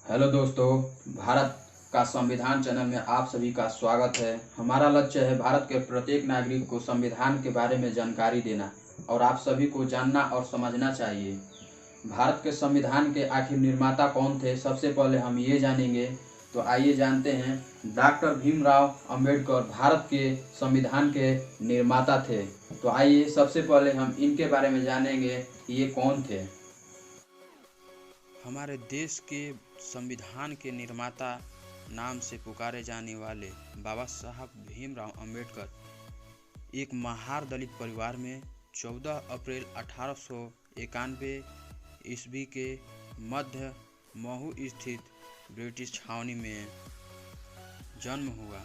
Hello दोस्तों, भारत का संविधान चैनल में आप सभी का स्वागत है। हमारा लक्ष्य है भारत के प्रत्येक नागरिक को संविधान के बारे में जानकारी देना और आप सभी को जानना और समझना चाहिए। भारत के संविधान के आखिर निर्माता कौन थे, सबसे पहले हम ये जानेंगे। तो आइए जानते हैं। डॉक्टर भीमराव अंबेडकर भारत के संविधान के निर्माता थे। तो आइए सबसे पहले हम इनके बारे में जानेंगे कि ये कौन थे। हमारे देश के संविधान के निर्माता नाम से पुकारे जाने वाले बाबा साहब भीमराव अंबेडकर एक महार दलित परिवार में 14 अप्रैल 1891 ईस्वी के मध्य महू स्थित ब्रिटिश छावनी में जन्म हुआ।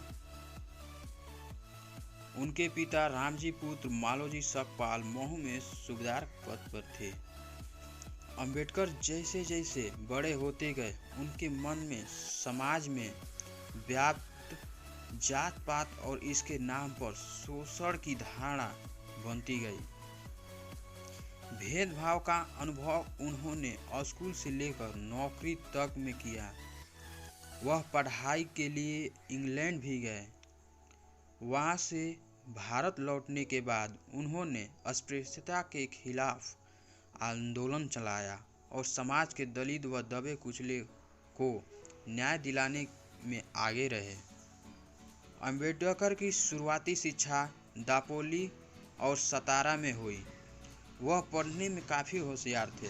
उनके पिता रामजी पुत्र मालोजी सकपाल महू में सूबेदार पद पर थे। अंबेडकर जैसे जैसे बड़े होते गए उनके मन में समाज में व्याप्त जात पात और इसके नाम पर शोषण की धारणा बनती गई। भेदभाव का अनुभव उन्होंने स्कूल से लेकर नौकरी तक में किया। वह पढ़ाई के लिए इंग्लैंड भी गए। वहां से भारत लौटने के बाद उन्होंने अस्पृश्यता के खिलाफ आंदोलन चलाया और समाज के दलित व दबे कुचले को न्याय दिलाने में आगे रहे। अंबेडकर की शुरुआती शिक्षा दापोली और सतारा में हुई। वह पढ़ने में काफ़ी होशियार थे।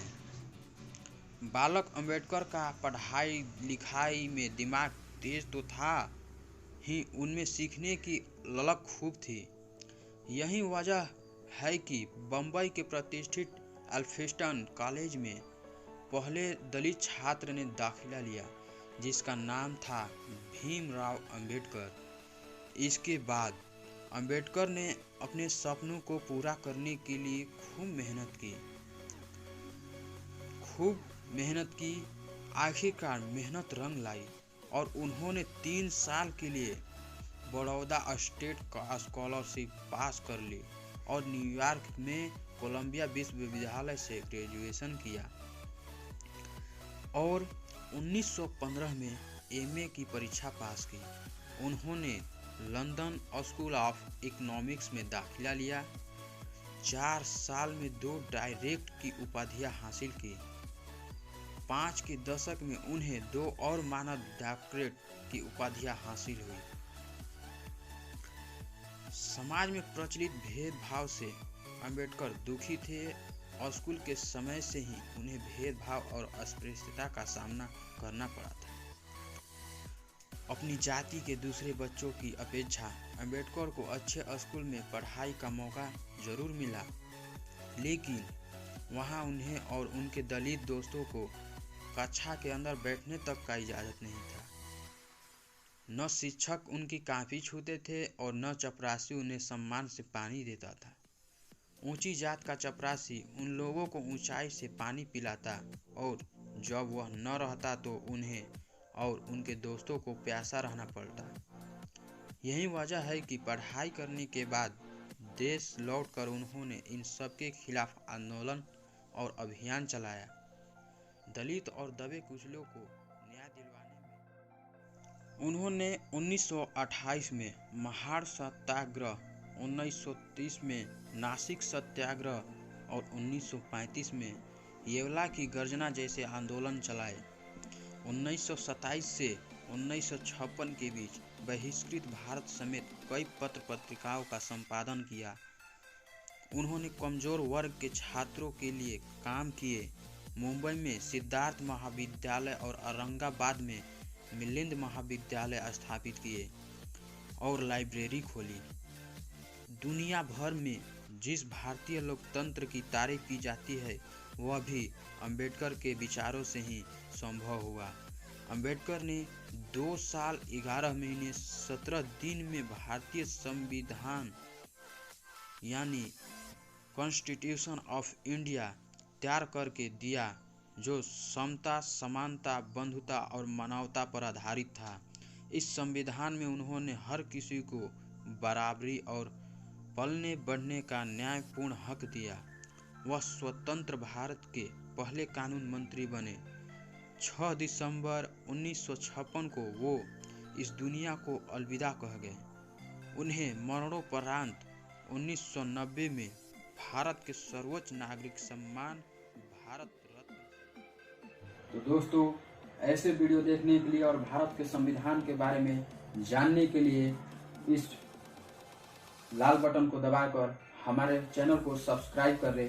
बालक अंबेडकर का पढ़ाई लिखाई में दिमाग तेज तो था ही, उनमें सीखने की ललक खूब थी। यही वजह है कि बम्बई के प्रतिष्ठित एल्फिंस्टन कॉलेज में पहले दलित छात्र ने दाखिला लिया, जिसका नाम था भीमराव अंबेडकर। इसके बाद अंबेडकर ने अपने सपनों को पूरा करने के लिए खूब मेहनत की। आखिरकार मेहनत रंग लाई और उन्होंने 3 साल के लिए बड़ौदा स्टेट का स्कॉलरशिप पास कर ली और न्यूयॉर्क में कोलंबिया विश्वविद्यालय से ग्रेजुएशन किया और 1915 में एमए की परीक्षा पास की। उन्होंने लंदन स्कूल ऑफ इकोनॉमिक्स में दाखिला लिया। 4 साल में 2 डायरेक्ट की उपाधियां हासिल की। 5 के दशक में उन्हें 2 और मानद डॉक्टरेट की उपाधियां हासिल हुई। समाज में प्रचलित भेदभाव से अंबेडकर दुखी थे। स्कूल के समय से ही उन्हें भेदभाव और अस्पृश्यता का सामना करना पड़ा था। अपनी जाति के दूसरे बच्चों की अपेक्षा अंबेडकर को अच्छे स्कूल में पढ़ाई का मौका जरूर मिला, लेकिन वहां उन्हें और उनके दलित दोस्तों को कक्षा के अंदर बैठने तक का इजाज़त नहीं था। न शिक्षक उनकी काफ़ी छूते थे और न चपरासी उन्हें सम्मान से पानी देता था। ऊंची जात का चपरासी उन लोगों को ऊंचाई से पानी पिलाता और जब वह न रहता तो उन्हें और उनके दोस्तों को प्यासा रहना पड़ता। यही वजह है कि पढ़ाई करने के बाद देश लौटकर उन्होंने इन सब के खिलाफ आंदोलन और अभियान चलाया। दलित और दबे कुचलों को न्याय दिलवाने में उन्होंने 1928 में महार सत्याग्रह, 1930 में नासिक सत्याग्रह और 1935 में येवला की गर्जना जैसे आंदोलन चलाए। 1927 से 1956 के बीच बहिष्कृत भारत समेत कई पत्र पत्रिकाओं का संपादन किया। उन्होंने कमजोर वर्ग के छात्रों के लिए काम किए। मुंबई में सिद्धार्थ महाविद्यालय और औरंगाबाद में मिलिंद महाविद्यालय स्थापित किए और लाइब्रेरी खोली। दुनिया भर में जिस भारतीय लोकतंत्र की तारीफ की जाती है वह भी अंबेडकर के विचारों से ही संभव हुआ। अंबेडकर ने 2 साल 11 महीने 17 दिन में भारतीय संविधान यानी कॉन्स्टिट्यूशन ऑफ इंडिया तैयार करके दिया, जो समता, समानता, बंधुता और मानवता पर आधारित था। इस संविधान में उन्होंने हर किसी को बराबरी और पलने बढ़ने का न्यायपूर्ण हक दिया। वह स्वतंत्र भारत के पहले कानून मंत्री बने। 6 दिसंबर 1956 को वो इस दुनिया को अलविदा कह गए। उन्हें मरणोपरांत 1990 में भारत के सर्वोच्च नागरिक सम्मान भारत रत्न। तो दोस्तों, ऐसे वीडियो देखने के लिए और भारत के संविधान के बारे में जानने के लिए इस लाल बटन को दबाकर हमारे चैनल को सब्सक्राइब कर लें।